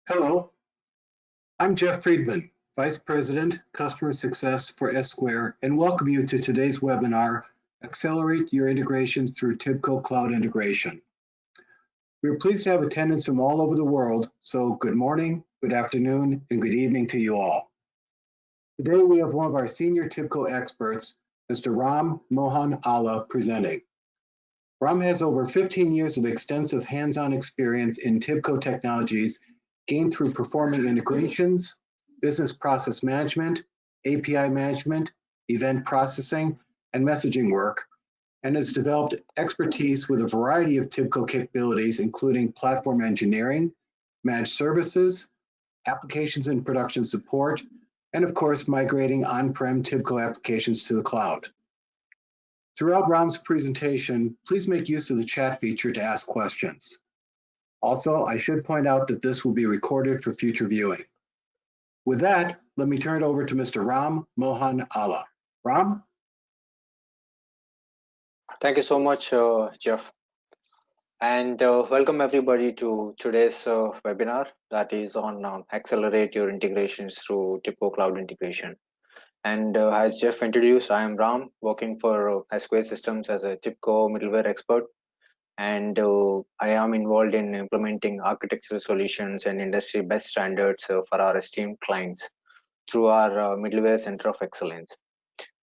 Hello, I'm Jeff Friedman, Vice President, Customer Success for S-Square, and welcome you to today's webinar, Accelerate Your Integrations through TIBCO Cloud Integration. We're pleased to have attendance from all over the world, so good morning, good afternoon, and good evening to you all. Today we have one of our senior TIBCO experts, Mr. Ram Mohan Allah, presenting. Ram has over 15 years of extensive hands-on experience in TIBCO technologies gained through performing integrations, business process management, API management, event processing, and messaging work, and has developed expertise with a variety of TIBCO capabilities, including platform engineering, managed services, applications and production support, and of course, migrating on-prem TIBCO applications to the cloud. Throughout Ram's presentation, please make use of the chat feature to ask questions. Also, I should point out that this will be recorded for future viewing. With that, let me turn it over to Mr. Ram Mohan Allah. Ram? Thank you so much, Jeff. And welcome everybody to today's webinar that is on Accelerate Your Integrations through TIBCO Cloud Integration. And as Jeff introduced, I am Ram, working for S-Square Systems as a TIBCO middleware expert. And I am involved in implementing architectural solutions and industry best standards for our esteemed clients through our middleware center of excellence.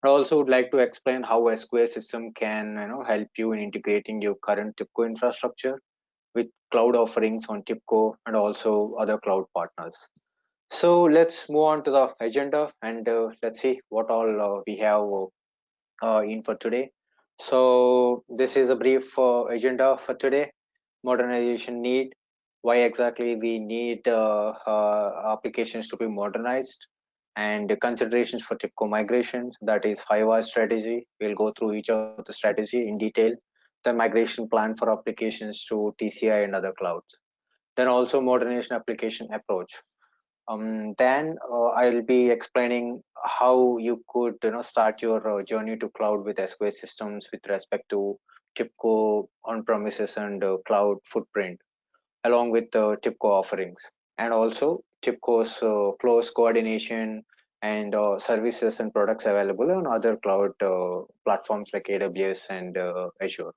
I also would like to explain how S-Square system can help you in integrating your current TIBCO infrastructure with cloud offerings on TIBCO and also other cloud partners. So let's move on to the agenda and let's see what all we have in for today. So this is a brief agenda for today. Modernization need, why exactly we need applications to be modernized, and considerations for TIBCO migrations, that is 5R strategy. We'll go through each of the strategy in detail, the migration plan for applications to TCI and other clouds. Then also modernization application approach. Then I'll be explaining how you could start your journey to cloud with S-Square systems with respect to TIBCO on-premises and cloud footprint, along with the TIBCO offerings, and also TIBCO's close coordination and services and products available on other cloud platforms like AWS and Azure.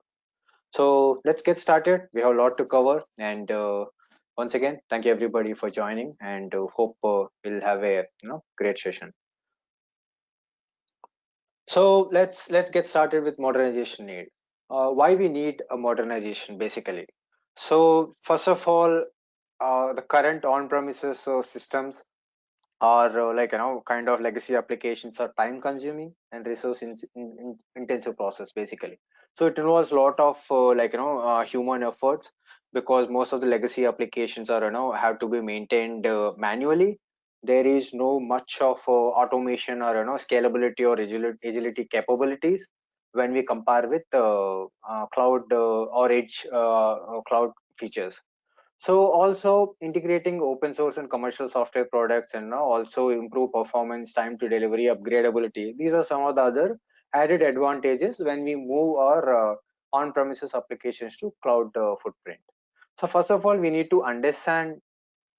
So let's get started. We have a lot to cover, and once again, thank you everybody for joining, and hope we'll have a great session. So let's get started with modernization need. Why we need a modernization basically. So first of all, the current on-premises systems are kind of legacy applications are time consuming and resource intensive process basically. So it involves a lot of human efforts, because most of the legacy applications are have to be maintained manually. There is no much of automation or scalability or agility capabilities when we compare with cloud or edge cloud features. So also integrating open source and commercial software products, and also improve performance, time to delivery, upgradability. These are some of the other added advantages when we move our on-premises applications to cloud footprint. So first of all, we need to understand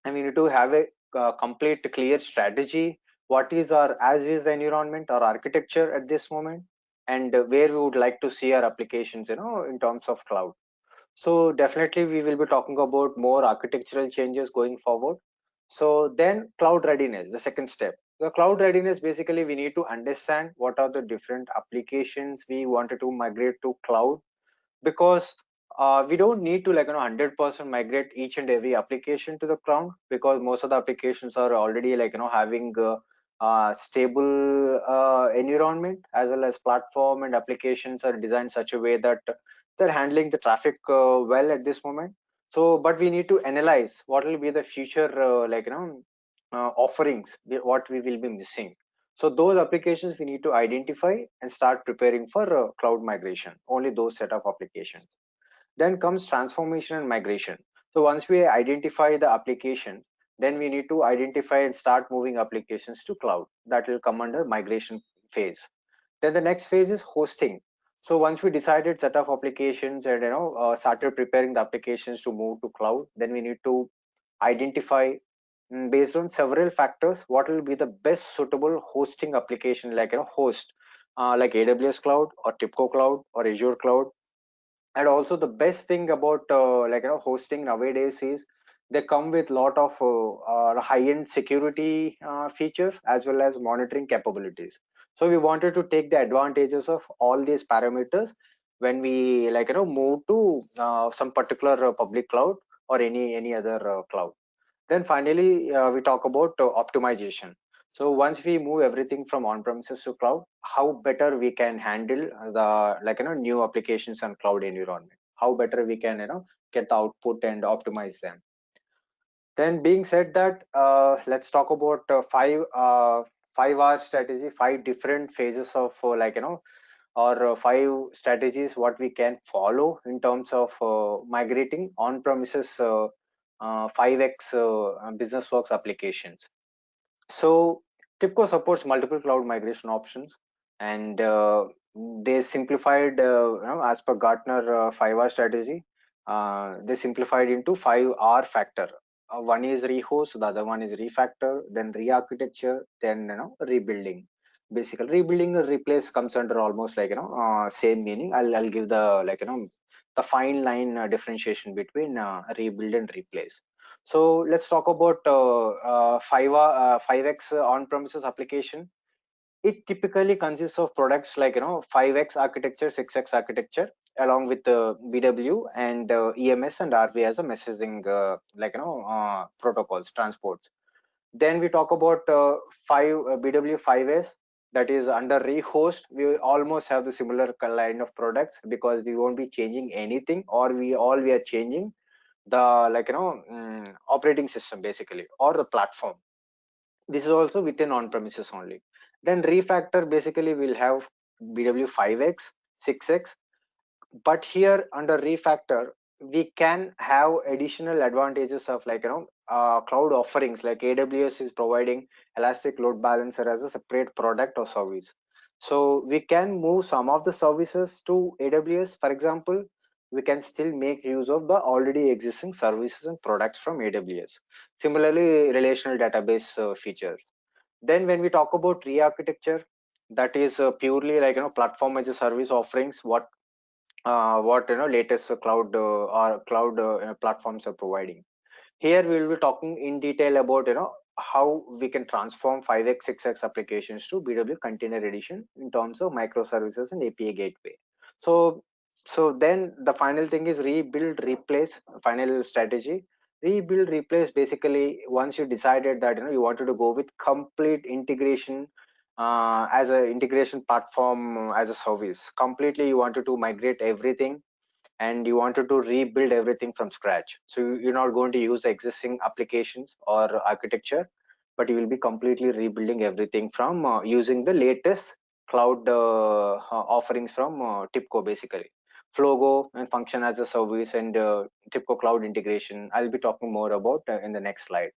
and we need to have a complete clear strategy. What is our as-is environment or architecture at this moment, and where we would like to see our applications in terms of cloud. So definitely we will be talking about more architectural changes going forward. So then cloud readiness, the second step. The cloud readiness, basically we need to understand what are the different applications we wanted to migrate to cloud, because we don't need to 100% migrate each and every application to the cloud, because most of the applications are already having stable environment, as well as platform and applications are designed such a way that they're handling the traffic well at this moment. So but we need to analyze what will be the future offerings, what we will be missing. So those applications we need to identify and start preparing for cloud migration, only those set of applications. Then comes transformation and migration. So once we identify the application, then we need to identify and start moving applications to cloud. That will come under migration phase. Then the next phase is hosting. So once we decided set of applications and started preparing the applications to move to cloud, then we need to identify, based on several factors, what will be the best suitable hosting application, like host, like AWS cloud or TIBCO cloud or Azure cloud. And also the best thing about hosting nowadays is they come with lot of high-end security features as well as monitoring capabilities. So we wanted to take the advantages of all these parameters when we move to some particular public cloud or any other cloud. Then finally, we talk about optimization. So once we move everything from on-premises to cloud, how better we can handle the new applications and cloud environment. How better we can get the output and optimize them. Then being said that, let's talk about 5 hour strategy, 5 different phases of or 5 strategies what we can follow in terms of migrating on-premises 5x BusinessWorks applications. So TIBCO supports multiple cloud migration options, and they simplified, as per Gartner 5R strategy, they simplified into 5R factor. One is rehost, the other one is refactor, then re-architecture, then rebuilding. Basically, rebuilding or replace comes under almost same meaning. I'll give the the fine line differentiation between rebuild and replace. So let's talk about 5x on-premises application. It typically consists of products like 5x architecture, 6x architecture, along with BW and EMS and RV as a messaging protocols, transports. Then we talk about 5 that is under rehost. We almost have the similar line of products because we won't be changing anything, or we are changing the operating system basically, or the platform. This is also within on-premises only. Then refactor basically will have BW5x, 6x, but here under refactor we can have additional advantages of cloud offerings, like AWS is providing elastic load balancer as a separate product or service. So we can move some of the services to AWS. For example, we can still make use of the already existing services and products from AWS. Similarly, relational database features. Then when we talk about re-architecture, that is purely platform as a service offerings, what latest cloud or cloud platforms are providing. Here we will be talking in detail about how we can transform 5x 6x applications to BW container edition in terms of microservices and API gateway. So then the final thing is rebuild replace. Final strategy, rebuild replace, basically once you decided that you wanted to go with complete integration as an integration platform as a service, completely you wanted to migrate everything and you wanted to rebuild everything from scratch. So you're not going to use existing applications or architecture, but you will be completely rebuilding everything from using the latest cloud offerings from TIBCO, basically Flogo and function as a service, and TIBCO Cloud Integration. I'll be talking more about in the next slide.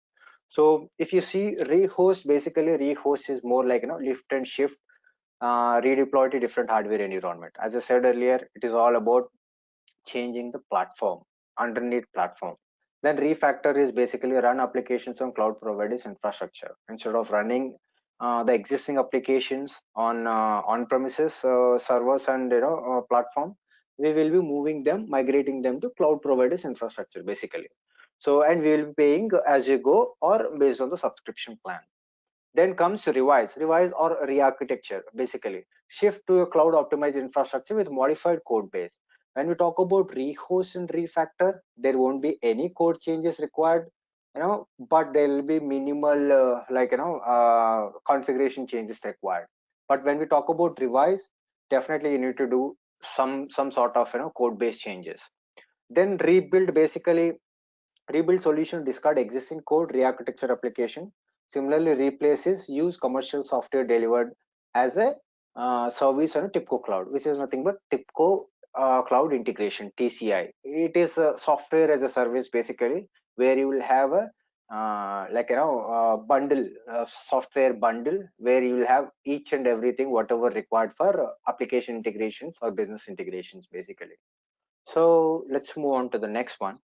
So if you see rehost, basically rehost is more like lift and shift, redeploy to different hardware environment. As I said earlier, it is all about changing the platform, underneath platform. Then refactor is basically run applications on cloud providers infrastructure instead of running the existing applications on on-premises servers and platform. We will be moving them, migrating them to cloud providers infrastructure basically. So, and we will be paying as you go or based on the subscription plan. Then comes revise or re-architecture, basically shift to a cloud optimized infrastructure with modified code base. When we talk about rehost and refactor, there won't be any code changes required, but there will be minimal configuration changes required. But when we talk about revise, definitely you need to do some sort of code based changes. Then rebuild, basically rebuild solution, discard existing code, re-architecture application. Similarly, replaces use commercial software delivered as a service on a TIBCO cloud, which is nothing but TIBCO Cloud Integration, TCI. It is a software as a service basically, where you will have a bundle, software bundle, where you will have each and everything whatever required for application integrations or business integrations basically. So let's move on to the next one.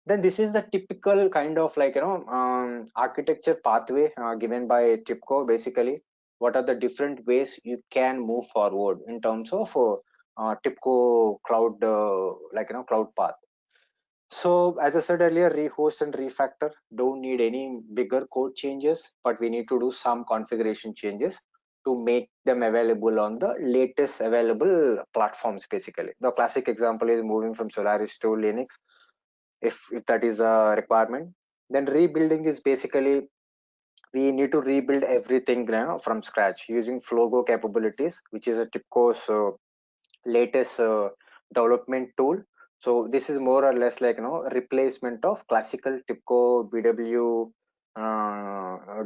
Then this is the typical kind of architecture pathway given by TIBCO basically. What are the different ways you can move forward in terms of TIBCO cloud cloud path? So as I said earlier, rehost and refactor don't need any bigger code changes, but we need to do some configuration changes to make them available on the latest available platforms basically. The classic example is moving from Solaris to Linux, if that is a requirement. Then rebuilding is basically we need to rebuild everything, from scratch using Flogo capabilities, which is a TIBCO's latest development tool. So this is more or less like replacement of classical TIBCO BW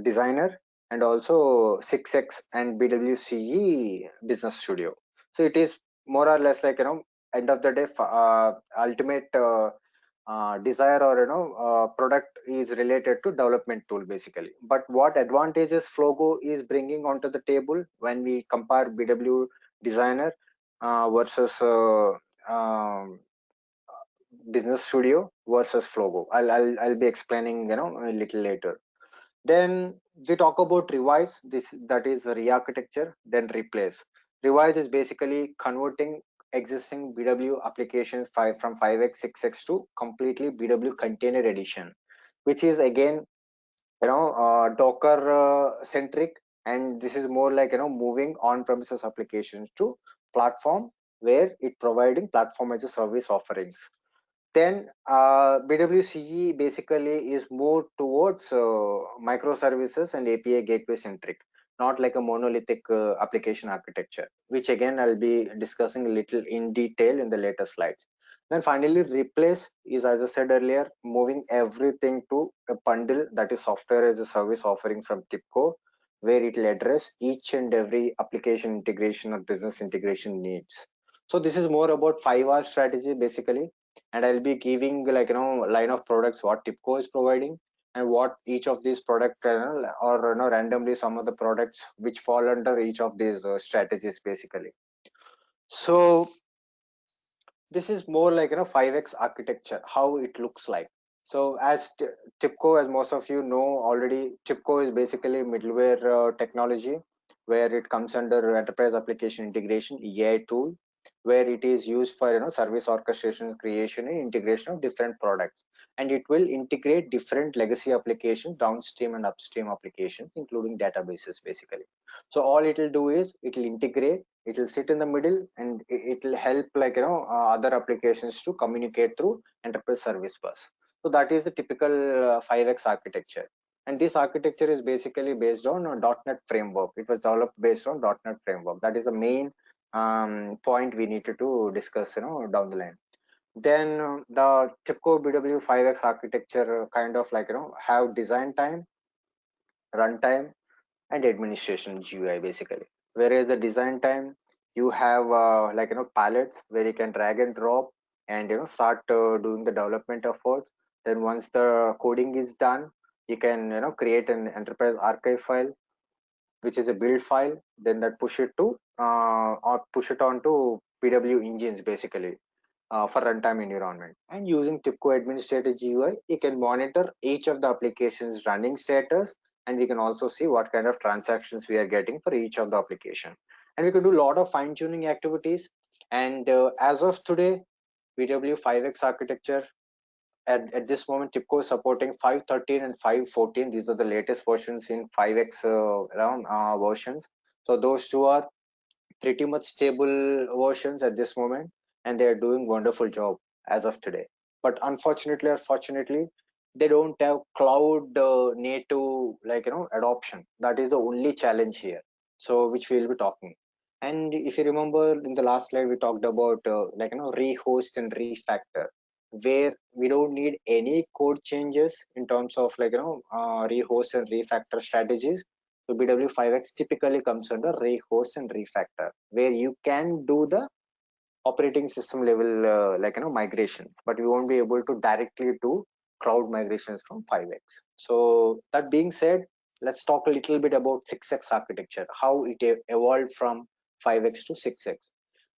designer, and also 6x and BWCE Business Studio. So it is more or less like end of the day ultimate desire or product is related to development tool basically. But what advantages Flogo is bringing onto the table when we compare BW designer versus Business Studio versus Flogo. I'll be explaining a little later. Then we talk about revise. This that is re-architecture. Then replace. Revise is basically converting existing BW applications from 5x 6x to completely BW container edition, which is again Docker centric, and this is more like moving on premises applications to platform, where it providing platform as a service offerings. Then BWCE basically is more towards microservices and API gateway centric, not like a monolithic application architecture, which again I'll be discussing a little in detail in the later slides. Then finally, replace is, as I said earlier, moving everything to a bundle, that is software as a service offering from TIBCO, where it will address each and every application integration or business integration needs. So this is more about 5R strategy basically, and I'll be giving line of products what TIBCO is providing, and what each of these product or randomly some of the products which fall under each of these strategies basically. So this is more like 5x architecture, how it looks like. So as TIBCO, as most of you know already, TIBCO is basically middleware technology, where it comes under enterprise application integration AI tool, where it is used for service orchestration, creation and integration of different products, and it will integrate different legacy applications, downstream and upstream applications, including databases basically. So all it will do is it will integrate, it will sit in the middle, and it will help other applications to communicate through enterprise service bus. So that is the typical 5x architecture, and this architecture is basically based on .NET framework. It was developed based on .NET framework. That is the main point we needed to discuss down the line. Then the TIBCO BW 5x architecture kind of have design time, runtime and administration GUI basically. Whereas the design time, you have palettes where you can drag and drop and start doing the development efforts. Then once the coding is done, you can create an enterprise archive file, which is a build file. Then that push it to or push it on to PW engines basically for runtime environment. And using TIBCO administrator GUI, you can monitor each of the applications running status, and we can also see what kind of transactions we are getting for each of the application. And we can do a lot of fine tuning activities. And as of today, BW 5x architecture, at this moment, TIBCO is supporting 5.13 and 5.14. These are the latest versions in 5x versions. So those two are pretty much stable versions at this moment, and they are doing wonderful job as of today. But unfortunately or fortunately, they don't have cloud native adoption. That is the only challenge here, so which we'll be talking. And if you remember in the last slide, we talked about rehost and refactor, where we don't need any code changes in terms of rehost and refactor strategies. So BW5X typically comes under rehost and refactor, where you can do the operating system level migrations, but we won't be able to directly do cloud migrations from 5x. So that being said, let's talk a little bit about 6x architecture, how it evolved from 5x to 6x.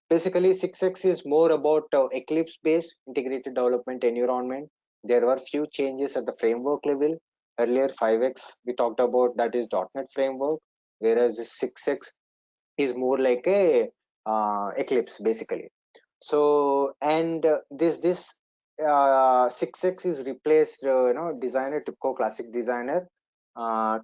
Basically, 6x is more about Eclipse based integrated development environment. There were few changes at the framework level. Earlier 5x we talked about, that is .NET framework, whereas this 6x is more like a Eclipse basically. So and this 6x is replaced designer TIBCO classic designer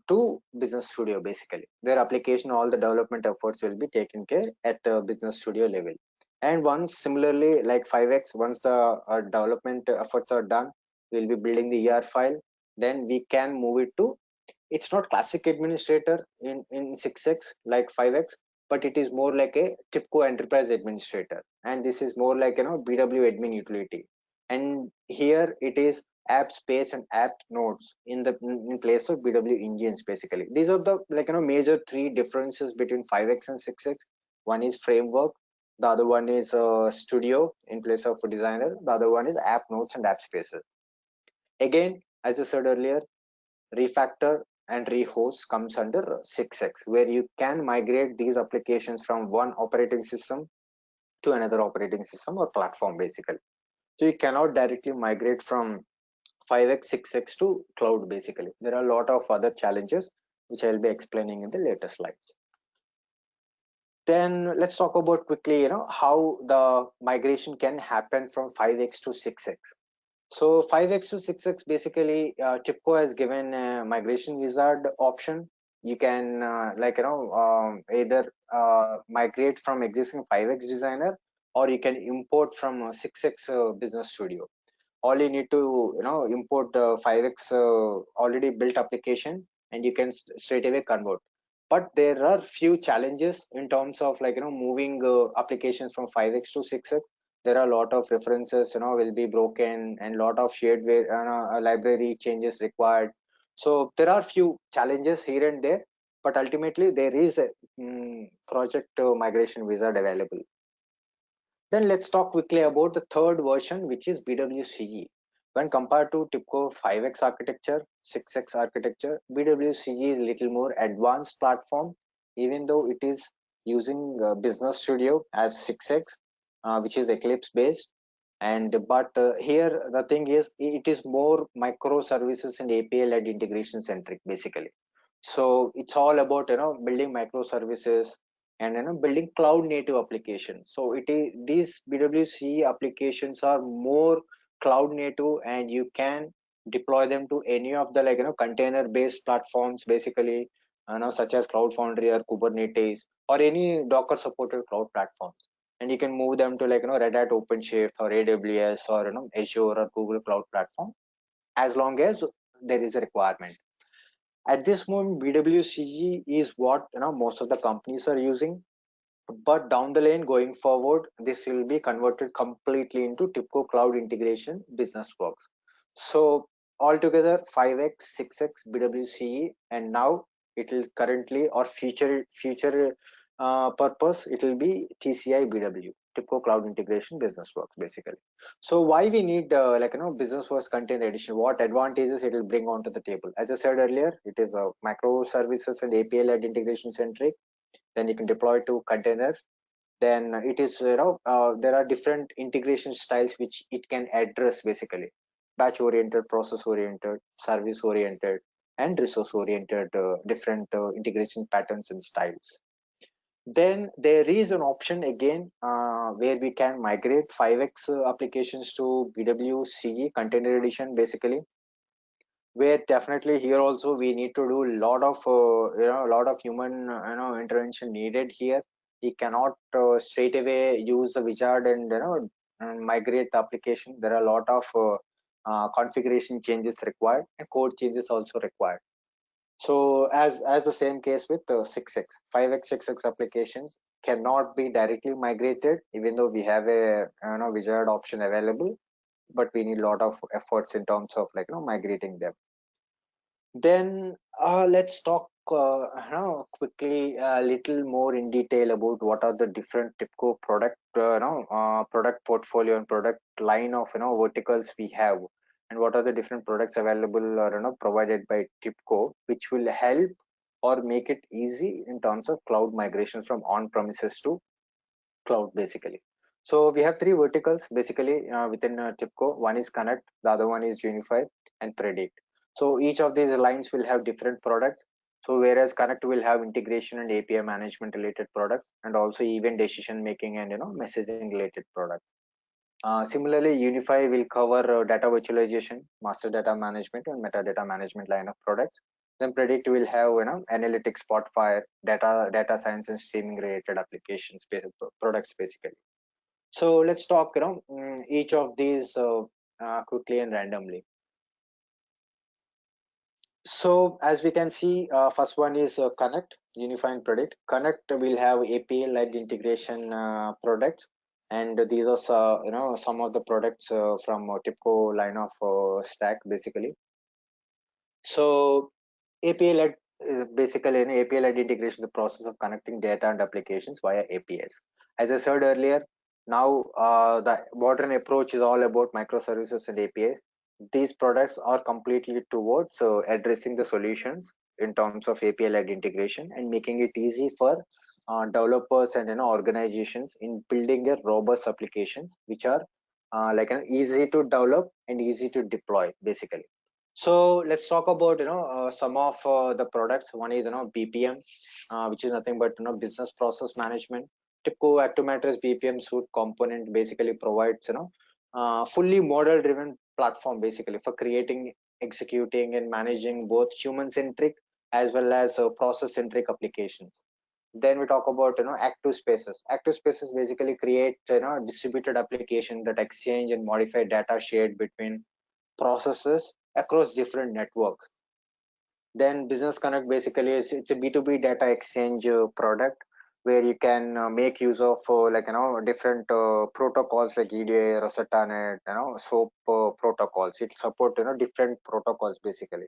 to business studio. Basically their application, all the development efforts will be taken care at the business studio level. And once similarly like 5x, once the development efforts are done, we'll be building the file, then we can move it to, it's not classic administrator in 6x like 5x, but it is more like a TIBCO enterprise administrator, and this is more like BW admin utility. And here it is app space and app nodes in place of BW engines. Basically these are the major three differences between 5x and 6x. One is framework, the other one is studio in place of designer, the other one is app nodes and app spaces. Again, as I said earlier, refactor and rehost comes under 6x, where you can migrate these applications from one operating system to another operating system or platform basically. So you cannot directly migrate from 5x 6x to cloud. Basically there are a lot of other challenges which I'll be explaining in the later slides. Then let's talk about quickly how the migration can happen from 5x to 6x. So 5x to 6x, basically TIBCO has given a migration wizard option. You can either migrate from existing 5x designer, or you can import from 6x business studio. All you need to import the 5x already built application, and you can straight away convert. But there are few challenges in terms of moving applications from 5x to 6x. There are a lot of references will be broken, and lot of shared library changes required. So there are few challenges here and there, but ultimately there is a project migration wizard available. Then let's talk quickly about the third version, which is BWCE. When compared to TIBCO 5x architecture, 6x architecture, BWCE is a little more advanced platform, even though it is using Business Studio as 6x, which is Eclipse based. And but here the thing is, it is more microservices and API led integration centric basically. So it's all about building microservices and building cloud native applications. So it is, these BWC applications are more cloud native, and you can deploy them to any of the container based platforms basically, such as Cloud Foundry or Kubernetes or any Docker supported cloud platforms. And you can move them to Red Hat OpenShift or AWS or Azure or Google Cloud Platform, as long as there is a requirement. At this moment, BWCE is what most of the companies are using, but down the lane going forward, this will be converted completely into TIBCO Cloud Integration business works. So altogether 5x 6x BWCE, and now it will currently or future purpose, it will be TCI BW, TIBCO Cloud Integration business works basically. So why we need business works container edition, what advantages it will bring onto the table? As I said earlier, it is a microservices and API led integration centric. Then you can deploy to containers. Then it is there are different integration styles which it can address basically: batch oriented, process oriented, service oriented, and resource oriented, different integration patterns and styles. Then there is an option again where we can migrate 5x applications to BWCE container edition basically, where definitely here also we need to do a lot of a lot of human intervention needed here. We cannot straight away use the wizard and migrate the application. There are a lot of configuration changes required, and code changes also required. So as the same case with 6x 5x 6x applications cannot be directly migrated, even though we have a wizard option available, but we need a lot of efforts in terms of migrating them. Then let's talk quickly a little more in detail about what are the different TIBCO product product portfolio and product line of verticals we have. and what are the different products available or provided by TIBCO, which will help or make it easy in terms of cloud migration from on-premises to cloud basically. So we have three verticals basically within TIBCO. One is Connect, the other one is Unify, and Predict. So each of these lines will have different products. So whereas Connect will have integration and API management related products, and also event decision making and messaging related products. Similarly, Unify will cover data virtualization, master data management, and metadata management line of products. Then Predict will have analytics, Spotfire, data science, and streaming related applications products basically. So let's talk each of these quickly and randomly. So as we can see, first one is Connect, Unify and Predict. Connect will have API-led integration products, and these are some of the products from TIBCO line of stack basically. So API-led is basically an API-led integration, the process of connecting data and applications via APIs. As I said earlier, now the modern approach is all about microservices and APIs. These products are completely towards addressing the solutions in terms of API-led integration and making it easy for developers and organizations in building a robust applications which are like easy to develop and easy to deploy basically. So let's talk about some of the products. One is BPM, which is nothing but business process management. TIBCO Actimatrix BPM suite component basically provides fully model driven platform basically for creating, executing, and managing both human centric as well as process centric applications. Then we talk about active spaces. Active spaces basically create distributed application that exchange and modify data shared between processes across different networks. Then Business Connect basically is it's a B2B data exchange product where you can make use of different protocols like EDA, Rosetta Net, SOAP protocols. It support different protocols basically,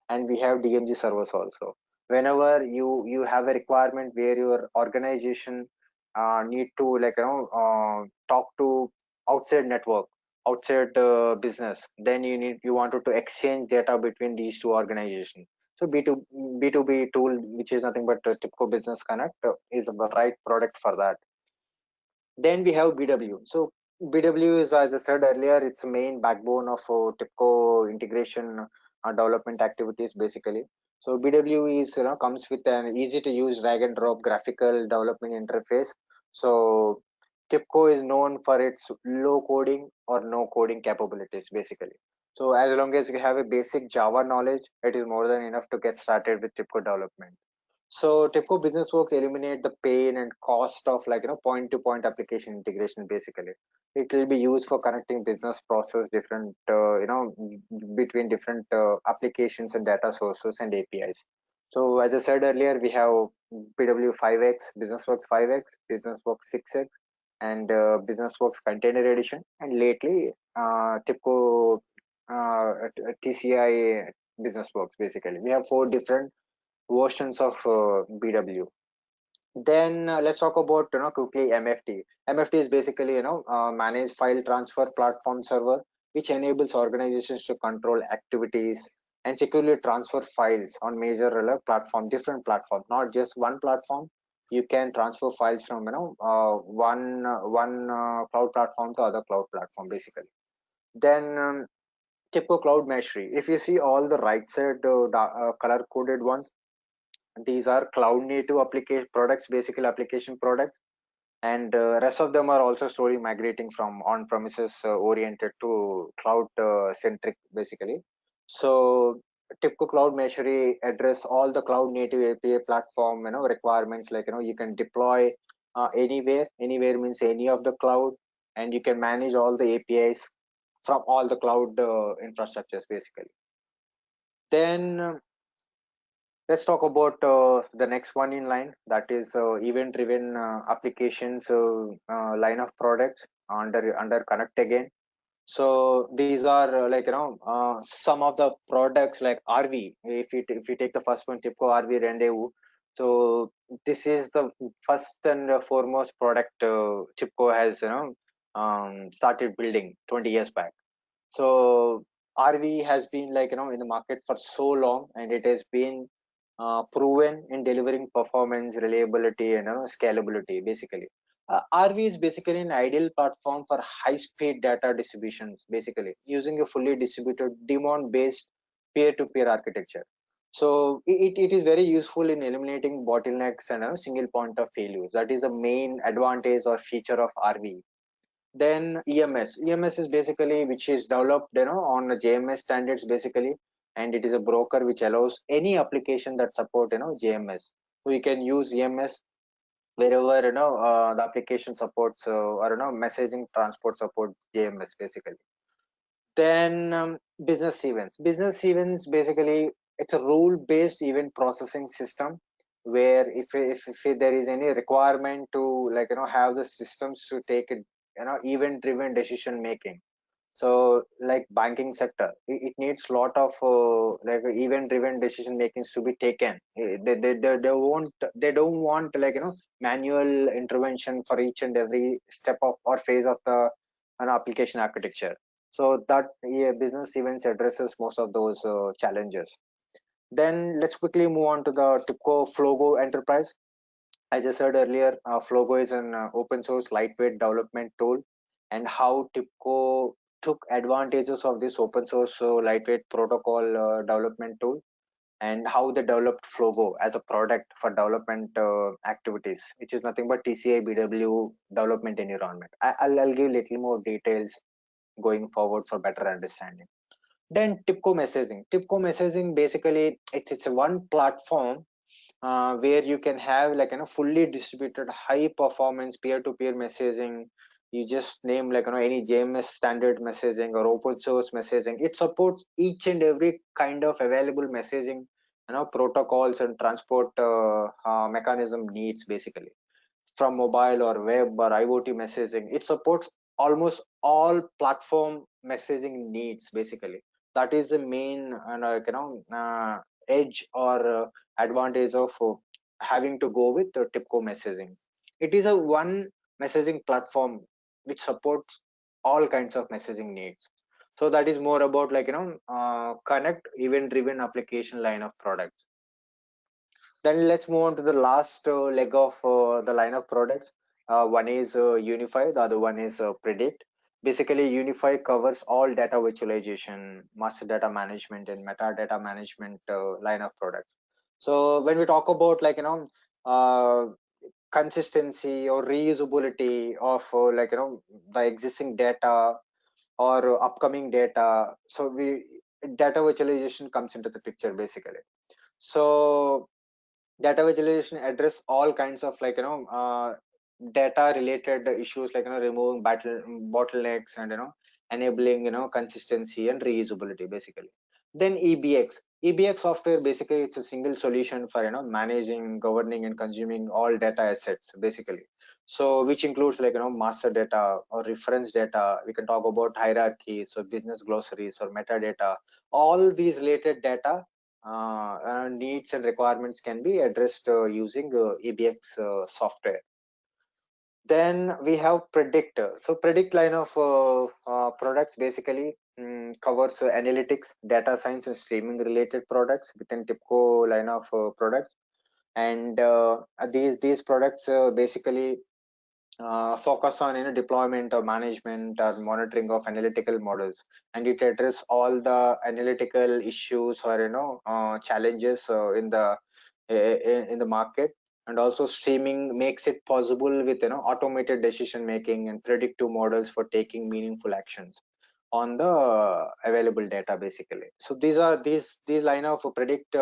and we have DMG servers also. Whenever you have a requirement where your organization need to talk to outside network, outside business, then you wanted to exchange data between these two organizations. So B2B tool, which is nothing but TIBCO Business Connect, is the right product for that. Then we have BW. So BW is, as I said earlier, it's the main backbone of TIBCO integration development activities basically. So BW is comes with an easy to use drag and drop graphical development interface. So TIBCO is known for its low coding or no coding capabilities basically. So as long as you have a basic Java knowledge, it is more than enough to get started with TIBCO development. So TIBCO Business Works eliminate the pain and cost of point-to-point application integration. Basically, it will be used for connecting business process different between different applications and data sources and APIs. So as I said earlier, we have BW 5x, Business Works 5x, Business Works 6x, and Business Works Container Edition, and lately TIBCO TCI Business Works. Basically, we have four different versions of BW. Then let's talk about quickly MFT. MFT is basically managed file transfer platform server, which enables organizations to control activities and securely transfer files on major different platform, not just one platform. You can transfer files from one cloud platform to other cloud platform basically. Then TIBCO Cloud Mastery. If you see all the right side color coded ones, these are cloud native application products, basically application products, and rest of them are also slowly migrating from on premises oriented to cloud centric basically. So TIBCO Cloud Mastery address all the cloud native API platform requirements, like you can deploy anywhere means any of the cloud, and you can manage all the APIs from all the cloud infrastructures basically. Then let's talk about the next one in line, that is event driven applications line of products under Connect again. So these are some of the products like RV. If you take the first one, TIBCO RV Rendezvous. So this is the first and foremost product TIBCO has started building 20 years back. So RV has been like in the market for so long, and it has been proven in delivering performance, reliability, and scalability. Basically, RV is basically an ideal platform for high-speed data distributions. Basically, using a fully distributed daemon-based peer-to-peer architecture. So it is very useful in eliminating bottlenecks and a single point of failure. That is the main advantage or feature of RV. Then EMS is basically which is developed on the JMS standards basically, and it is a broker which allows any application that support JMS. So you can use EMS wherever the application supports or messaging transport support JMS basically. Then business events basically, it's a rule based event processing system where if there is any requirement to like have the systems to take it event driven decision making. So like banking sector, it needs lot of like event driven decision makings to be taken. They don't want like manual intervention for each and every step of or phase of the an application architecture. So that business events addresses most of those challenges. Then let's quickly move on to the TIBCO Flogo enterprise. As I said earlier, Flogo is an open source lightweight development tool, and how TIBCO took advantages of this open source lightweight protocol development tool, and how they developed Flogo as a product for development activities, which is nothing but TCI BW development environment. I'll give little more details going forward for better understanding. Then TIBCO messaging. TIBCO messaging basically it's a one platform where you can have like fully distributed high performance peer-to-peer messaging. You just name like any JMS standard messaging or open source messaging. It supports each and every kind of available messaging protocols and transport mechanism needs basically, from mobile or web or IoT messaging. It supports almost all platform messaging needs basically. That is the main edge or advantage of having to go with the TIBCO messaging. It is a one messaging platform which supports all kinds of messaging needs. So that is more about like connect event driven application line of products. Then let's move on to the last leg of the line of products. One is Unify, the other one is Predict. Basically, Unify covers all data virtualization, master data management, and metadata management line of products. So when we talk about like consistency or reusability of like the existing data or upcoming data, so we data virtualization comes into the picture basically. So data visualization address all kinds of like data related issues like removing bottlenecks and enabling consistency and reusability basically. Then EBX software basically it's a single solution for managing, governing, and consuming all data assets basically. So which includes like master data or reference data. We can talk about hierarchies or business glossaries or metadata. All these related data needs and requirements can be addressed using EBX software. Then we have Predict. So Predict line of products basically covers analytics, data science, and streaming related products within TIBCO line of products. And these products basically focus on deployment or management or monitoring of analytical models, and it address all the analytical issues or challenges in the market. And also streaming makes it possible with automated decision making and predictive models for taking meaningful actions on the available data basically. So these line of Predict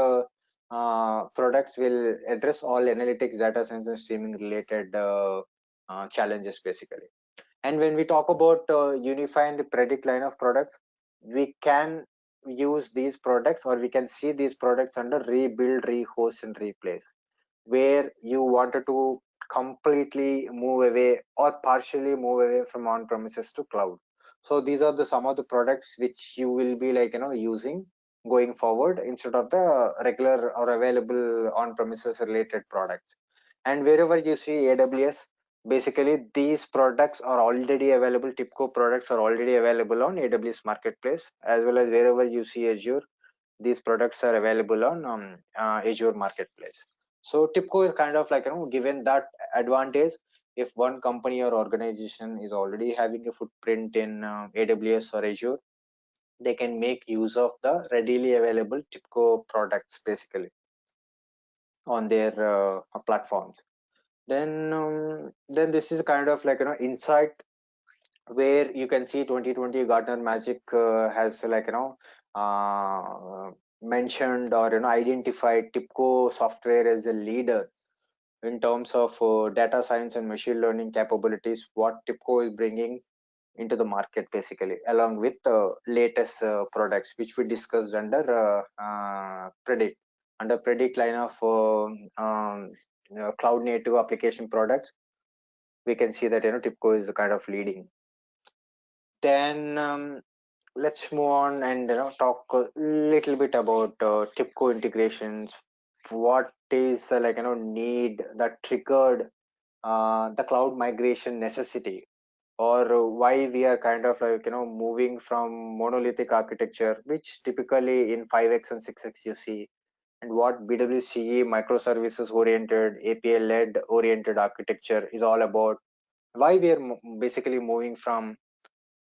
products will address all analytics, data science, and streaming related challenges basically. And when we talk about Unify and Predict line of products, we can use these products or we can see these products under rebuild, rehost, and replace, where you wanted to completely move away or partially move away from on premises to cloud. So these are the some of the products which you will be like using going forward instead of the regular or available on premises related products. And wherever you see AWS, Basically, these products are already available. TIBCO products are already available on AWS Marketplace, as well as wherever you see Azure, these products are available on Azure Marketplace. So TIBCO is kind of like, given that advantage. If one company or organization is already having a footprint in AWS or Azure, they can make use of the readily available TIBCO products basically on their platforms. Then this is kind of like, insight where you can see 2020 Gartner Magic has like, mentioned or identified TIBCO software as a leader in terms of data science and machine learning capabilities. What TIBCO is bringing into the market basically, along with the latest products which we discussed under Predict. Under Predict line of cloud native application products, we can see that TIBCO is kind of leading. Then let's move on and talk a little bit about TIBCO integrations. What is like need that triggered the cloud migration necessity, or why we are kind of like moving from monolithic architecture, which typically in 5x and 6x you see, and what BWCE microservices oriented API led oriented architecture is all about. Why we are basically moving from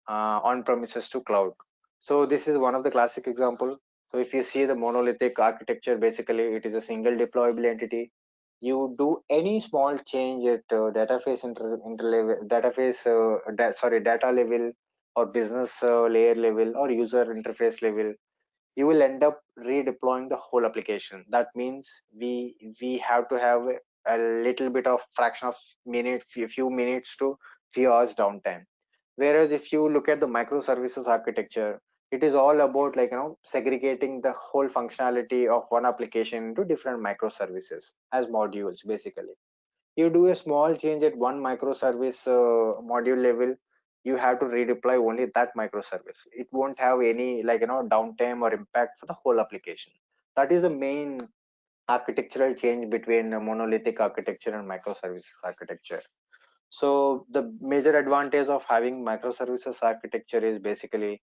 on premises to cloud. So this is one of the classic example. So if you see the monolithic architecture, basically it is a single deployable entity. You do any small change at database database data level, or business layer level, or user interface level, you will end up redeploying the whole application. That means we have to have a little bit of fraction of minute, few minutes to few hours downtime. Whereas if you look at the microservices architecture, it is all about like segregating the whole functionality of one application into different microservices as modules. Basically, you do a small change at one microservice module level, you have to redeploy only that microservice. It won't have any like downtime or impact for the whole application. That is the main architectural change between monolithic architecture and microservices architecture. So the major advantage of having microservices architecture is basically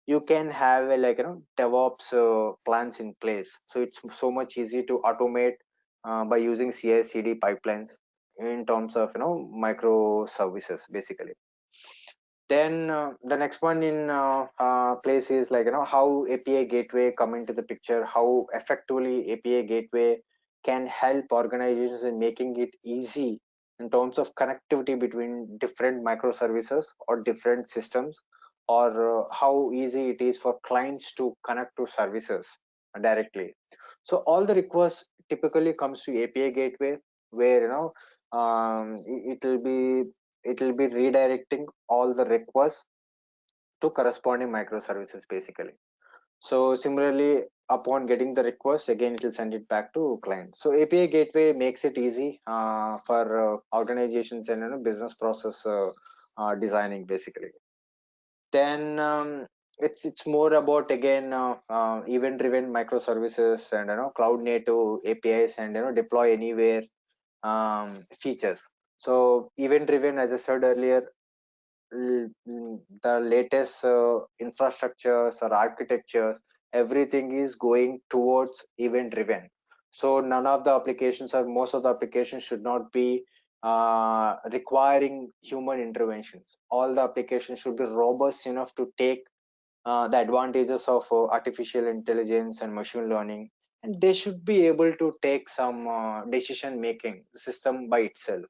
you can have a like DevOps plans in place. So it's so much easy to automate by using CI/CD pipelines in terms of microservices basically. Then the next one in place is like how API gateway come into the picture, how effectively API gateway can help organizations in making it easy in terms of connectivity between different microservices or different systems, or how easy it is for clients to connect to services directly. So all the requests typically comes to API gateway, where it will be redirecting all the requests to corresponding microservices basically. So similarly, upon getting the request, again it will send it back to client. So API gateway makes it easy for organizations and business process designing basically. Then it's more about again event driven microservices and cloud native APIs and deploy anywhere features. So event driven, as I said earlier, the latest infrastructures or architectures, everything is going towards event driven. So none of the applications, or most of the applications, should not be requiring human interventions. All the applications should be robust enough to take the advantages of artificial intelligence and machine learning, and they should be able to take some decision making system by itself.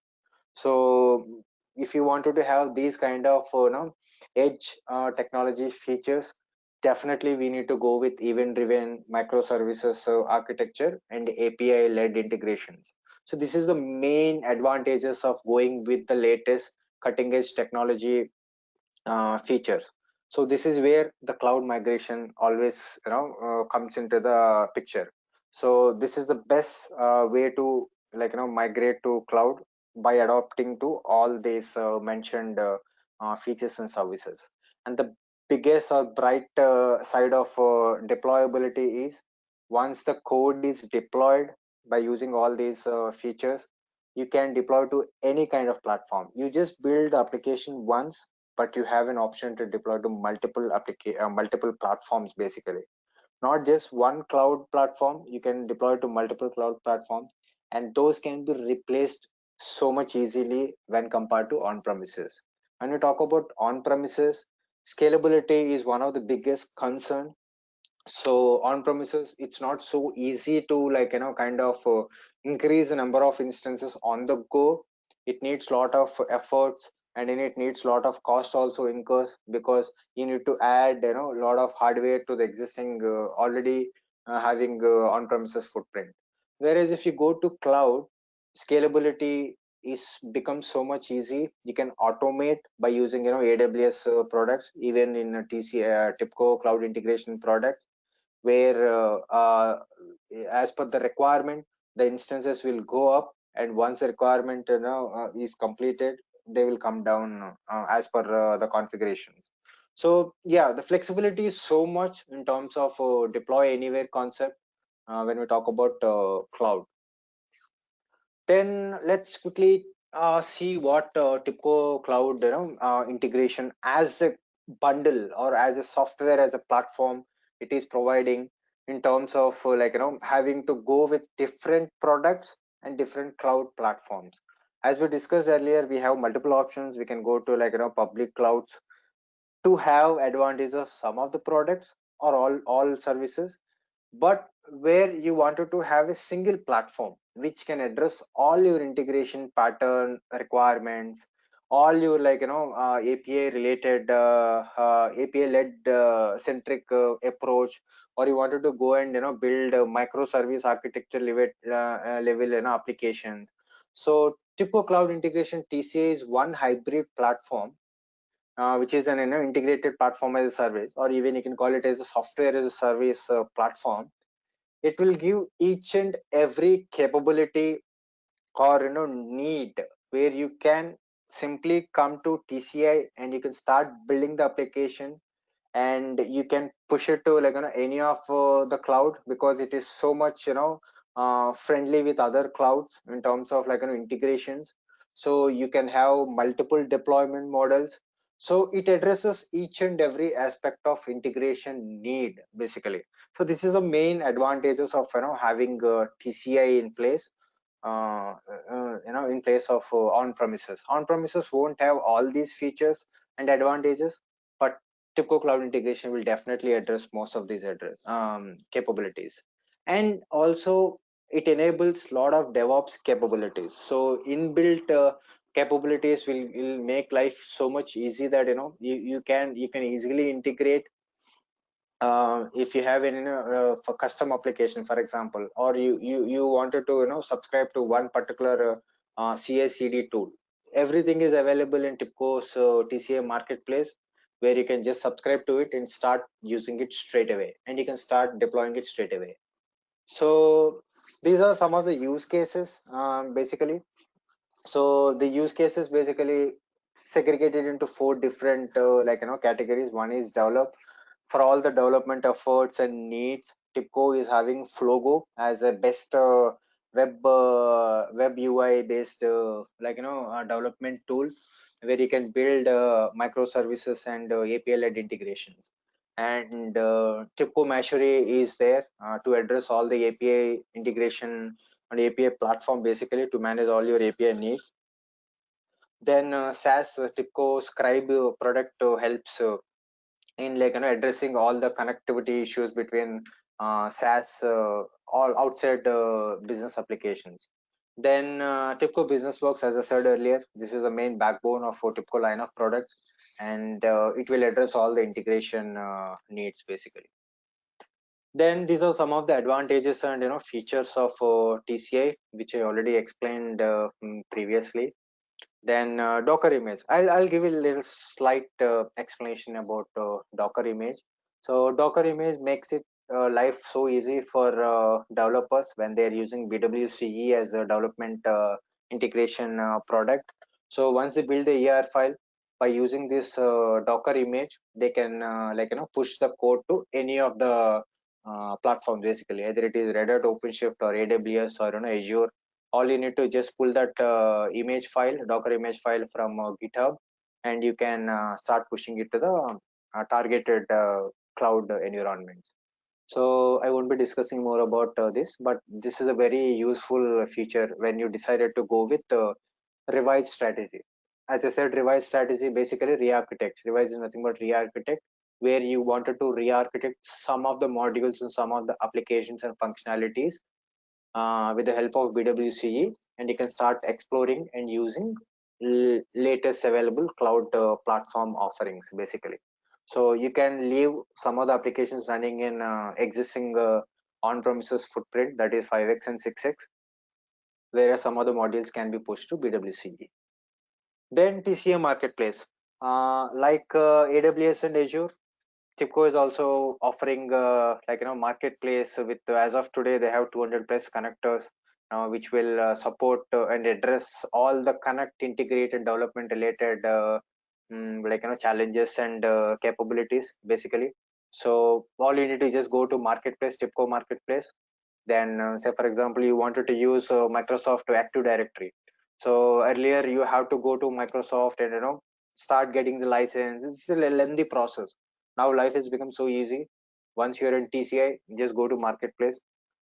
So if you wanted to have these kind of edge technology features, definitely we need to go with event driven microservices architecture and API led integrations. So this is the main advantages of going with the latest cutting edge technology features. So this is where the cloud migration always comes into the picture. So this is the best way to like migrate to cloud, by adopting to all these mentioned features and services. And the biggest or bright side of deployability is, once the code is deployed by using all these features, you can deploy to any kind of platform. You just build the application once, but you have an option to deploy to multiple platforms basically. Not just one cloud platform, you can deploy to multiple cloud platforms, and those can be replaced so much easily when compared to on premises. When we talk about on premises, scalability is one of the biggest concern. So on premises, it's not so easy to kind of increase the number of instances on the go. It needs lot of efforts, and then it needs lot of cost also incurs, because you need to add a lot of hardware to the existing already having on premises footprint. Whereas if you go to cloud, scalability is becomes so much easy. You can automate by using AWS products, even in a TIBCO Cloud Integration product, where as per the requirement, the instances will go up, and once the requirement is completed, they will come down as per the configurations. So yeah, the flexibility is so much in terms of deploy anywhere concept when we talk about cloud. Then let's quickly see what TIBCO Cloud integration as a bundle or as a software, as a platform, it is providing in terms of having to go with different products and different cloud platforms. As we discussed earlier, we have multiple options. We can go to public clouds to have advantages of some of the products or all services, but where you wanted to have a single platform which can address all your integration pattern requirements, all your API related API led centric approach, or you wanted to go and build a microservice architecture level applications. So TIBCO Cloud Integration TCA is one hybrid platform, which is an integrated platform as a service, or even you can call it as a software as a service platform. It will give each and every capability or need, where you can simply come to TCI and you can start building the application, and you can push it to any of the cloud, because it is so much friendly with other clouds in terms of integrations. So you can have multiple deployment models. So it addresses each and every aspect of integration need basically. So this is the main advantages of having TCI in place, in place of on premises. On premises won't have all these features and advantages, but TIBCO Cloud Integration will definitely address most of these capabilities. And also it enables a lot of DevOps capabilities. So inbuilt capabilities will make life so much easy that you can easily integrate. If you have any for custom application, for example, or you wanted to subscribe to one particular CI/CD tool, everything is available in TIBCO's TCA marketplace, where you can just subscribe to it and start using it straight away, and you can start deploying it straight away. So these are some of the use cases basically. So the use cases basically segregated into four different categories. One is develop for all the development efforts and needs. TIBCO is having Flogo as a best web UI based development tool, where you can build microservices and API led integrations. And TIBCO Mashery is there to address all the API integration and API platform basically to manage all your API needs. Then SaaS TIBCO Scribe product helps in addressing all the connectivity issues between SaaS all outside business applications. Then TIBCO Business Works, as I said earlier, this is the main backbone of TIBCO line of products, and it will address all the integration needs basically. Then these are some of the advantages and features of TCI, which I already explained previously. Then Docker image. I'll give a little slight explanation about Docker image. So Docker image makes it life so easy for developers when they are using BWCE as a development integration product. So once they build the ER file by using this Docker image, they can push the code to any of the platforms basically, either it is Red Hat, OpenShift, or AWS, or Azure. All you need to just pull that image file, Docker image file from GitHub, and you can start pushing it to the targeted cloud environments. So I won't be discussing more about this, but this is a very useful feature when you decided to go with revised strategy. As I said, revised strategy basically re-architect. Revise is nothing but re-architect, where you wanted to re-architect some of the modules and some of the applications and functionalities with the help of BWCE, and you can start exploring and using latest available cloud platform offerings basically. So you can leave some of the applications running in existing on-premises footprint, that is 5x and 6x, whereas some of the modules can be pushed to BWCE. Then TCA Marketplace, like AWS and Azure, TIBCO is also offering marketplace with as of today they have 200 plus connectors which will support and address all the connect, integrate and development related challenges and capabilities basically. So all you need to just go to marketplace, TIBCO Marketplace. Then say for example you wanted to use Microsoft Active Directory. So earlier you have to go to Microsoft and start getting the license. It's a lengthy process. Now life has become so easy. Once you're in TCI, just go to marketplace,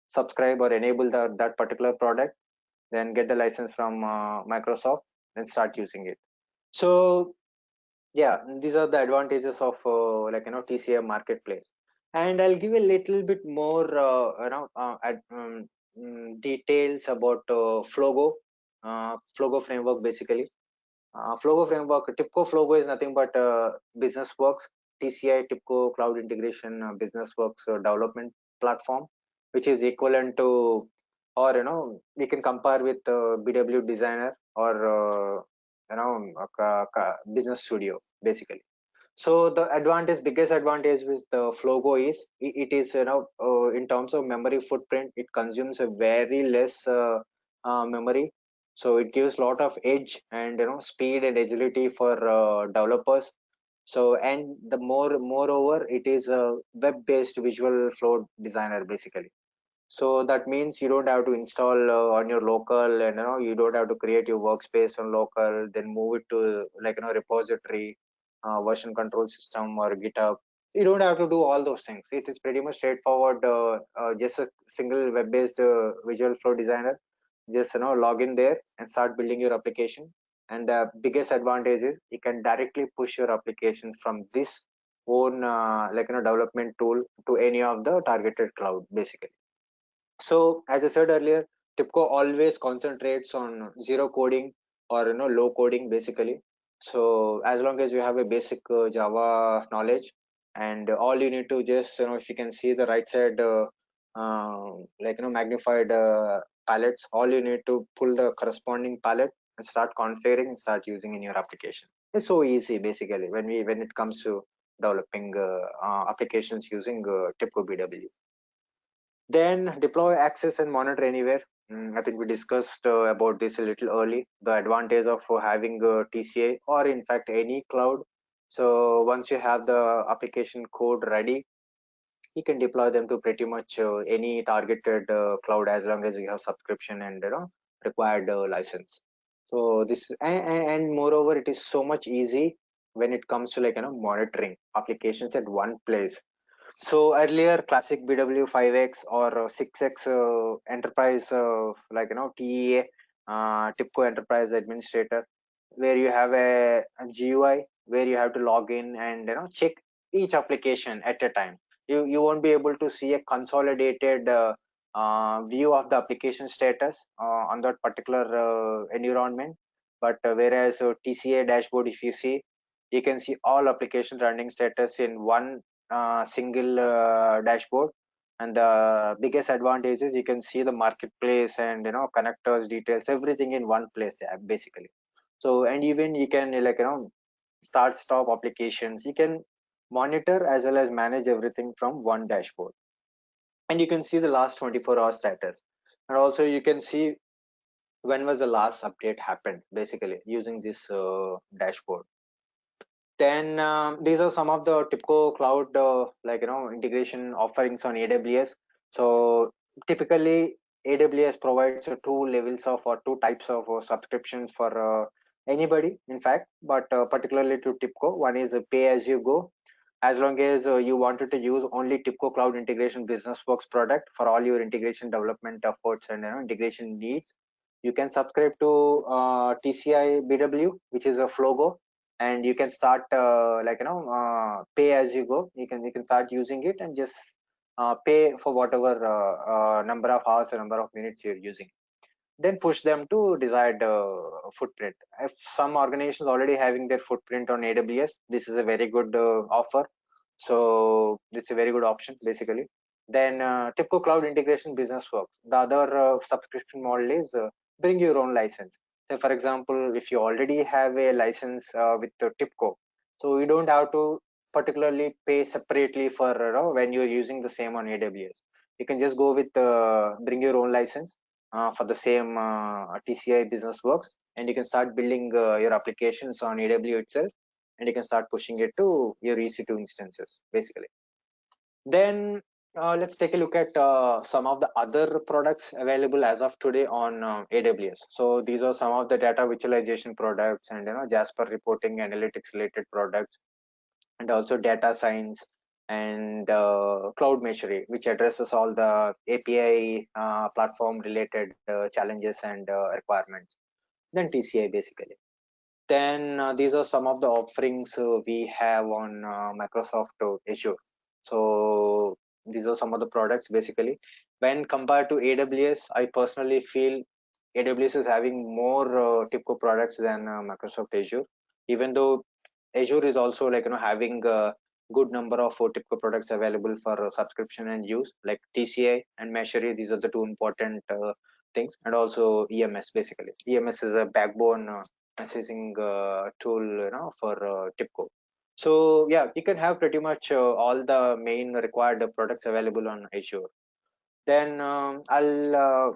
subscribe or enable that particular product, then get the license from Microsoft, then start using it. So yeah, these are the advantages of TCI Marketplace. And I'll give a little bit more details about Flogo framework basically. Flogo framework, TIBCO Flogo is nothing but business works, TCI TIBCO Cloud Integration business works development platform, which is equivalent to, or we can compare with BW Designer or Business Studio basically. So the biggest advantage with the Flogo is it is in terms of memory footprint, it consumes a very less memory, so it gives a lot of edge and speed and agility for developers. So and the moreover, it is a web-based visual flow designer basically. So that means you don't have to install on your local, and you don't have to create your workspace on local, then move it to repository, version control system or GitHub. You don't have to do all those things. It is pretty much straightforward. Just a single web-based visual flow designer. Just log in there and start building your application. And the biggest advantage is you can directly push your applications from this own development tool to any of the targeted cloud basically. So as I said earlier, TIBCO always concentrates on zero coding or low coding basically. So as long as you have a basic Java knowledge, and all you need to just if you can see the right side magnified palettes, all you need to pull the corresponding palette and start configuring and start using in your application. It's so easy basically when it comes to developing applications using TIBCO BW. Then deploy, access, and monitor anywhere. I think we discussed about this a little early. The advantage of having TCA or in fact any cloud. So once you have the application code ready, you can deploy them to pretty much any targeted cloud as long as you have subscription and required license. So this and moreover, it is so much easy when it comes to monitoring applications at one place. So earlier, classic BW 5x or 6x enterprise, TEA, TIBCO Enterprise Administrator, where you have a GUI where you have to log in and check each application at a time. You won't be able to see a consolidated view of the application status on that particular environment. But whereas TCA dashboard, if you see, you can see all application running status in one single dashboard. And the biggest advantage is you can see the marketplace and connectors details, everything in one place basically. So and even you can start stop applications, you can monitor as well as manage everything from one dashboard. And you can see the last 24-hour status, and also you can see when was the last update happened basically using this dashboard. Then these are some of the TIBCO cloud integration offerings on AWS. So typically AWS provides two levels of or two types of subscriptions for anybody, in fact, but particularly to TIBCO. One is a pay as you go. As long as you wanted to use only TIBCO Cloud Integration Business Works product for all your integration development efforts and integration needs, you can subscribe to TCI BW, which is a Flogo, and you can start pay as you go. You can start using it and just pay for whatever number of hours or number of minutes you're using, then push them to desired footprint. If some organizations already having their footprint on AWS, this is a very good offer. So this is a very good option basically. Then TIBCO Cloud Integration Business Works. The other subscription model is bring your own license. So for example, if you already have a license with the TIBCO, so you don't have to particularly pay separately for when you're using the same on AWS. You can just go with bring your own license for the same TCI business works, and you can start building your applications on AWS itself, and you can start pushing it to your EC2 instances basically. Then let's take a look at some of the other products available as of today on AWS. So these are some of the data visualization products and Jasper reporting analytics related products, and also data science and cloud machinery, which addresses all the API platform related challenges and requirements. Then TCI basically. Then these are some of the offerings we have on Microsoft Azure. So these are some of the products basically. When compared to AWS, I personally feel AWS is having more TIBCO products than Microsoft Azure, even though Azure is also having a good number of TIBCO products available for subscription and use, like TCI and Meshery. These are the two important things, and also EMS basically. EMS is a backbone messaging tool for TIBCO. So yeah, you can have pretty much all the main required products available on Azure. Then I'll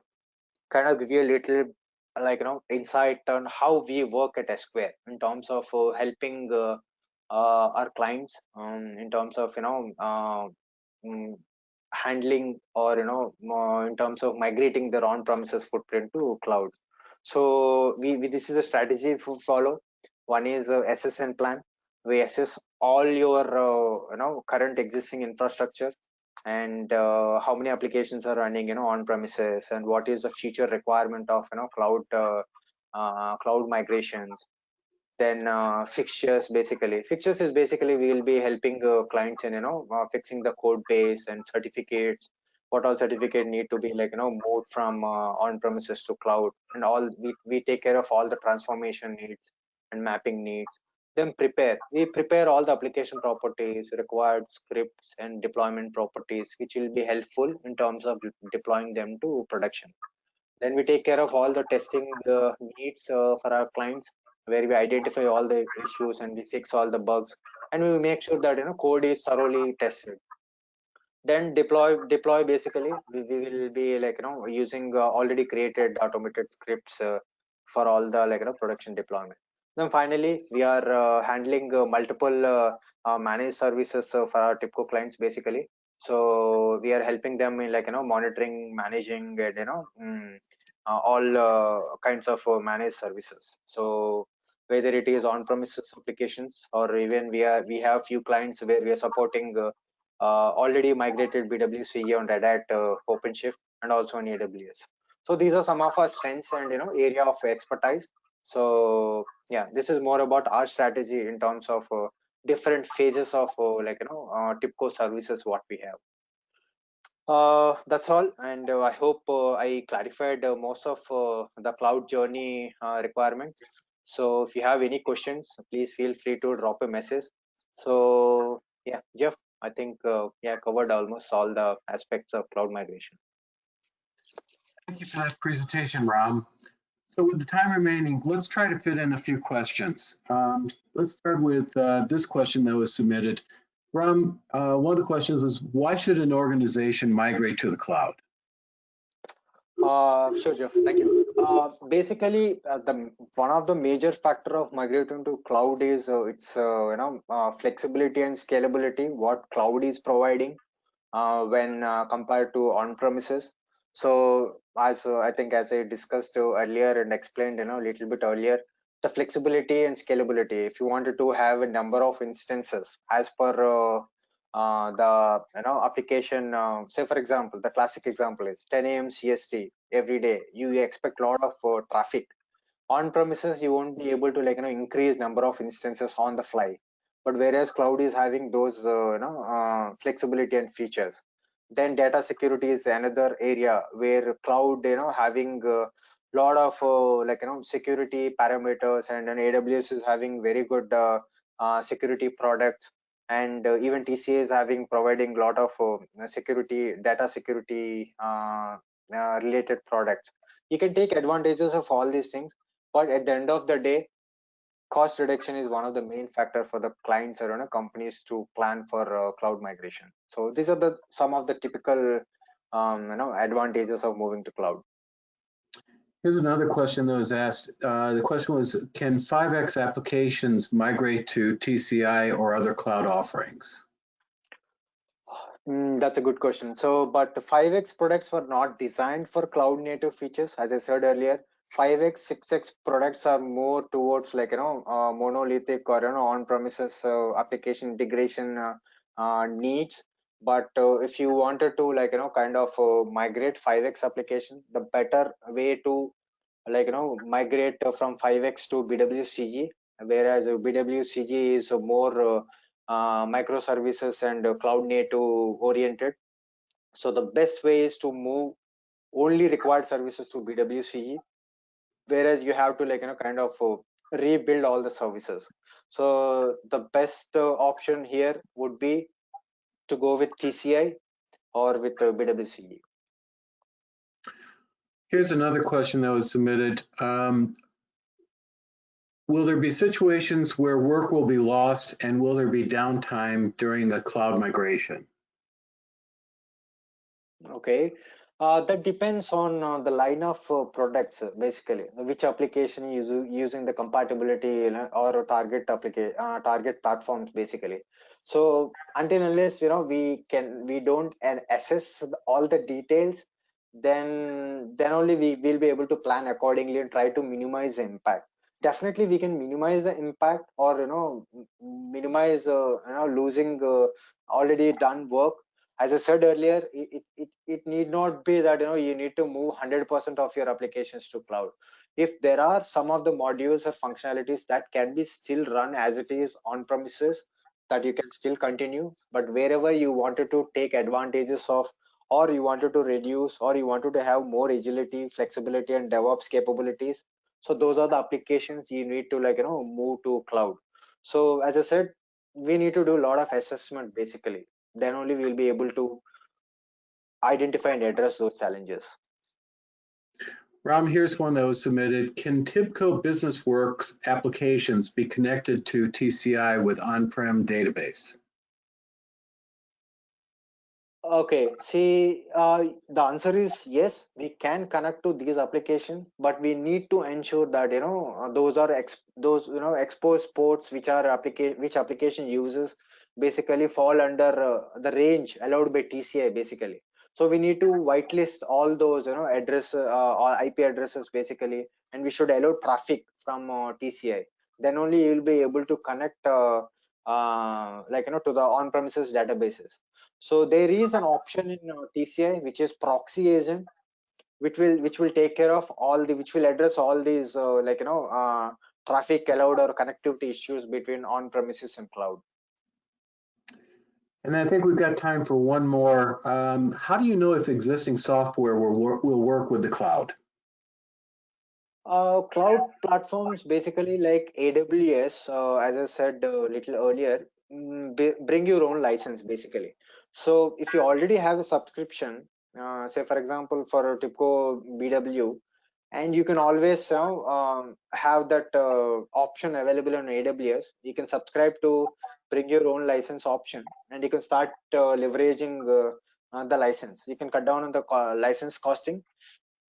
kind of give you a little insight on how we work at Esquare in terms of helping our clients in terms of mm, handling or in terms of migrating their on-premises footprint to cloud. So we this is a strategy we follow. One is SSN plan. We assess all your current existing infrastructure and how many applications are running on premises, and what is the future requirement of cloud migrations. Then fixtures, basically fixtures is basically we will be helping clients in fixing the code base and certificates, what all certificate need to be moved from on premises to cloud, and all we take care of all the transformation needs and mapping needs. Then we prepare all the application properties, required scripts and deployment properties, which will be helpful in terms of deploying them to production. Then we take care of all the testing needs for our clients, where we identify all the issues and we fix all the bugs, and we make sure that code is thoroughly tested. Then deploy basically we will be using already created automated scripts for all the production deployment. Then finally we are handling multiple managed services for our TIBCO clients basically. So we are helping them in monitoring, managing, and all kinds of managed services. So whether it is on premises applications, or even we have few clients where we are supporting already migrated BWC on Red Hat OpenShift and also on AWS. So these are some of our strengths and area of expertise. So yeah, this is more about our strategy in terms of different phases of TIBCO services what we have. That's all, and I hope I clarified most of the cloud journey requirements. So if you have any questions, please feel free to drop a message. So yeah, Jeff, I think yeah, covered almost all the aspects of cloud migration. Thank you for that presentation, Ram. So with the time remaining, let's try to fit in a few questions. Let's start with this question that was submitted. Ram, one of the questions was, why should an organization migrate to the cloud? Sure, Jeff. Thank you. Basically, the one of the major factor of migrating to cloud is its flexibility and scalability. What cloud is providing when compared to on premises. So as I think as I discussed earlier and explained, a little bit earlier, the flexibility and scalability. If you wanted to have a number of instances as per the application, say for example, the classic example is 10 a.m. CST every day. You expect a lot of traffic on premises. You won't be able to increase number of instances on the fly, but whereas cloud is having those flexibility and features. Then data security is another area where cloud having a lot of security parameters, and then AWS is having very good security products, and even TCA is having providing a lot of security data security related products. You can take advantages of all these things, but at the end of the day, cost reduction is one of the main factor for the clients or companies to plan for cloud migration. So these are the some of the typical advantages of moving to cloud. Here's another question that was asked. The question was, can 5X applications migrate to TCI or other cloud offerings? That's a good question. So, but 5x products were not designed for cloud native features. As I said earlier, 5x, 6x products are more towards monolithic or on-premises application integration needs. But if you wanted to kind of migrate 5x application, the better way to migrate from 5x to BWCG, whereas BWCG is more microservices and cloud native oriented. So the best way is to move only required services to BWCG, whereas you have to kind of rebuild all the services. So the best option here would be to go with TCI or with BWCG. Here's another question that was submitted. Will there be situations where work will be lost, and will there be downtime during the cloud migration? Okay, that depends on the line of products, basically, which application is using the compatibility, or target platforms, basically. So until unless we don't assess all the details, then only we will be able to plan accordingly and try to minimize the impact. Definitely, we can minimize the impact, or minimize losing already done work. As I said earlier, it need not be that you need to move 100% of your applications to cloud. If there are some of the modules or functionalities that can be still run as it is on premises, that you can still continue. But wherever you wanted to take advantages of, or you wanted to reduce, or you wanted to have more agility, flexibility, and DevOps capabilities, so those are the applications you need to move to cloud. So as I said, we need to do a lot of assessment, basically. Then only we will be able to identify and address those challenges. Ram, here's one that was submitted. Can TIBCO BusinessWorks applications be connected to TCI with on-prem database? Okay, see, the answer is yes, we can connect to these applications, but we need to ensure that those are those exposed ports which are which application uses basically fall under the range allowed by TCI, basically. So we need to whitelist all those address or IP addresses, basically, and we should allow traffic from TCI. Then only you will be able to connect to the on-premises databases. So there is an option in TCI which is proxy agent, which will take care of all the which will address all these traffic allowed or connectivity issues between on-premises and cloud. And I think we've got time for one more. How do you know if existing software will work with the cloud? Cloud platforms, basically like AWS, as I said a little earlier, bring your own license, basically. So if you already have a subscription, say for example for TIBCO BW, and you can always have that option available on AWS. You can subscribe to bring your own license option, and you can start leveraging the license. You can cut down on the license costing,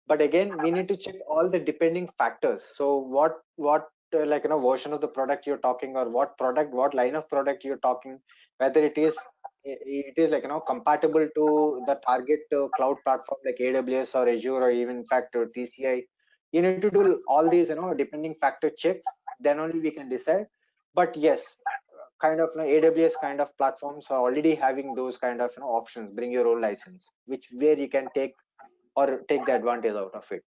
but again we need to check all the depending factors. So what version of the product you're talking, or what line of product you're talking, whether it is it is like compatible to the target cloud platform like AWS or Azure, or even in fact TCI. You need to do all these depending factor checks, then only we can decide. But yes, kind of AWS kind of platforms are already having those kind of options, bring your own license, which where you can take the advantage out of it.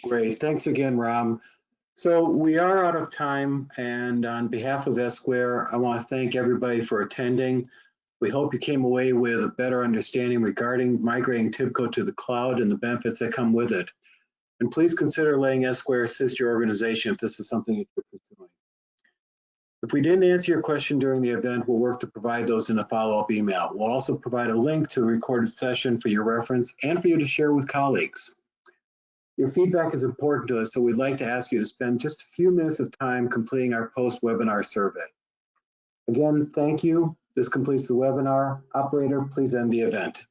Great. Thanks again, Ram. So we are out of time, and on behalf of S-Square, I want to thank everybody for attending. We hope you came away with a better understanding regarding migrating TIBCO to the cloud and the benefits that come with it. And please consider letting S-Square assist your organization if this is something that you're pursuing. If we didn't answer your question during the event, we'll work to provide those in a follow-up email. We'll also provide a link to the recorded session for your reference and for you to share with colleagues. Your feedback is important to us, so we'd like to ask you to spend just a few minutes of time completing our post-webinar survey. Again, thank you. This completes the webinar. Operator, please end the event.